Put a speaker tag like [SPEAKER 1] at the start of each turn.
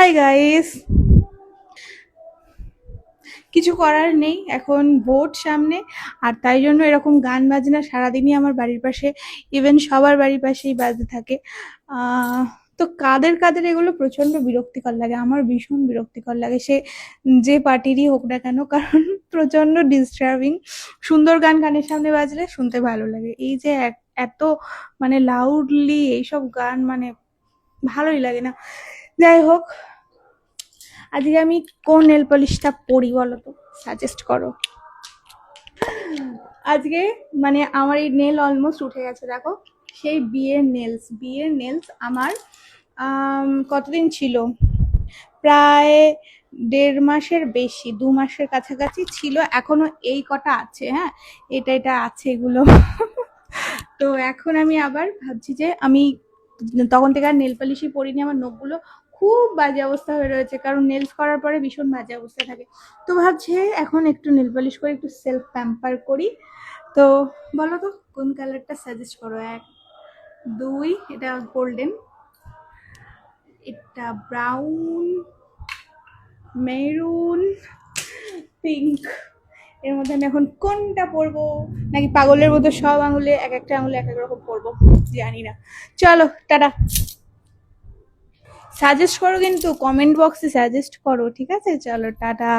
[SPEAKER 1] Hi guys, কিছু করার নেই, এখন ভোট সামনে। আর তাই জন্য এরকম গান বাজনা সারাদিনই আমার বাড়ির পাশে, ইভেন সবার বাড়ির পাশেই বাজতে থাকে। তো কাদের কাদের এগুলো প্রচন্ড বিরক্তিকর লাগে, আমার ভীষণ বিরক্তিকর লাগে, সে যে পার্টিরই হোক না কেন, কারণ প্রচন্ড ডিস্টার্বিং। সুন্দর গান কানের সামনে বাজলে শুনতে ভালো লাগে, এই যে এত মানে লাউডলি এইসব গান মানে ভালোই লাগে না। যাই হোক, আজকে আমি কোন নেল পলিশটা পরি বলো তো, সাজেস্ট করো। আজকে মানে আমার এই নেল অলমোস্ট উঠে গেছে, দেখো সেই বিয়ের নেলস আমার কতদিন ছিল, প্রায় 1.5 মাসের বেশি, 2 মাসের কাছাকাছি ছিল, এখনো এই কটা আছে। হ্যাঁ, এটা আছে এগুলো। তো এখন আমি আবার ভাবছি যে আমি তখন থেকে আর নেল পলিশই পরিনি, আমার নখগুলো খুব বাজে অবস্থা হয়ে রয়েছে, কারণ নেলস করার পরে ভীষণ বাজে অবস্থা থাকে। তো ভাবছি এখন একটু নেল পলিশ করে একটু সেলফ প্যাম্পার করি। তো বলো তো কোন কালারটা সাজেস্ট করো। 1 2, এটা গোল্ডেন, এটা ব্রাউন, মেরুন, পিঙ্ক। এর মধ্যে আমি এখন কোনটা পরবো, নাকি পাগলের মতো সব আঙুলে এক একটা আঙুলে এক এক রকম পরবো, জানি না। চলো টাটা। সাজেস্ট করো কিন্তু, কমেন্ট বক্সে সাজেস্ট করো, ঠিক আছে? চলো টাটা।